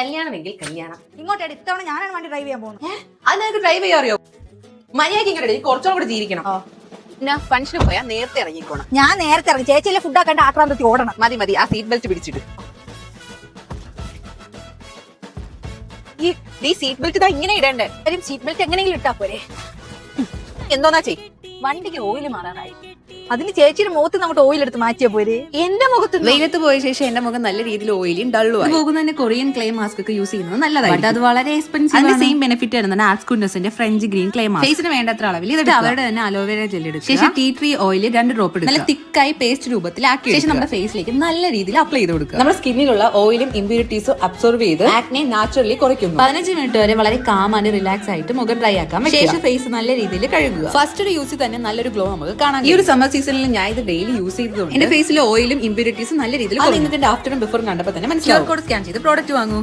കല്യാണമെങ്കിൽ കല്യാണം. ഇങ്ങോട്ടേടി, ഇത്തവണ ഞാനാണ് വണ്ടി ഡ്രൈവ് ചെയ്യാൻ പോകുന്നത്. അത് നിനക്ക് ഡ്രൈവ് ചെയ്യാൻ അറിയോ? മര്യാദയ്ക്ക് ഇങ്ങോട്ട് കുറച്ചും കൂടെ ജീവിക്കണം. പിന്നെ ഫംഗ്ഷന് പോയാൽ നേരത്തെ ഇറങ്ങിക്കോണം. ഞാൻ നേരത്തെ ഇറങ്ങി. ചേച്ചിയിലെ ഫുഡ് ആക്കണ്ട ആക്രാന്തത്തിൽ ഓടണം. മതി ആ സീറ്റ് ബെൽറ്റ് പിടിച്ചിട്ട്. ഈ സീറ്റ് ബെൽറ്റ് ഇതാ ഇങ്ങനെ ഇടണ്ടേ. സീറ്റ് ബെൽറ്റ് എങ്ങനെയെങ്കിലും ഇട്ടാ പോരെ. എന്തോന്നാ ചെയ്. വണ്ടിക്ക് ഓയിൽ മാറാറായി. അതിന് ചേച്ചിയുടെ മുഖത്ത് നമുക്ക് ഓയിൽ എടുത്ത് മാറ്റിയാ പോരെ. എന്റെ മുഖത്ത് വെയിലത്ത് പോയ ശേഷം എന്റെ മുഖം നല്ല രീതിയിൽ ഓയിലും ഡള്ളും പോകുന്നതിന് കൊറിയൻ ക്ലേ മാസ്ക് ഒക്കെ യൂസ് ചെയ്യുന്നത് നല്ലതാണ്. അത് വളരെ എക്സ്പെൻസീവ്. അതിന്റെ സെയിം ബെനിഫിറ്റ് വരുന്നത് ആർട്സ് കുന്നസിന്റെ ഫ്രഞ്ച് ഗ്രീൻ ക്ലേ മാസ്ക്. ഫേസിന് വേണ്ടത്ര അളവിൽ ഇത് അവരുടെ തന്നെ അലോവേര ജെൽ എടുക്കുക. ശേഷം ടീ ട്രീ ഓയിൽ 2 ഡ്രോപ്പ് എടുക്കുക. നല്ല തിക്കായി പേസ്റ്റ് രൂപത്തിലാക്കി ശേഷം നമ്മുടെ ഫേസിലേക്ക് നല്ല രീതിയിൽ അപ്ലൈ ചെയ്ത് കൊടുക്കുക. നമ്മുടെ സ്കിന്നിലുള്ള ഓയിലും ഇമ്പ്യൂരിറ്റീസും അബ്സോർവ് ചെയ്ത് ആക്നെ നാച്ചുറലി കുറയ്ക്കുന്നു. 15 മിനിറ്റ് വരെ വളരെ കാം ആൻഡ് റിലാക്സ് ആയിട്ട് മുഖം ഡ്രൈ ആക്കാം. ശേഷം ഫേസ് നല്ല രീതിയിൽ കഴുകുക. ഫസ്റ്റ് യൂസ് തന്നെ നല്ലൊരു ഗ്ലോ നമുക്ക് കാണാം. ഈ ഒരു സമ്മർ സീസണിൽ ഞാൻ ഇത് ഡെയിലി യൂസ് ചെയ്തതുകൊണ്ട് എന്റെ ഫേസിലെ ഓയിലും ഇമ്പ്യൂരിറ്റീസും നല്ല രീതിയിൽ ആഫ്റ്ററും ബിഫോറും കണ്ടപ്പോൾ തന്നെ മനസ്സിലാവും. കോഡ് സ്കാൻ ചെയ്ത് പ്രോഡക്റ്റ് വാങ്ങൂ.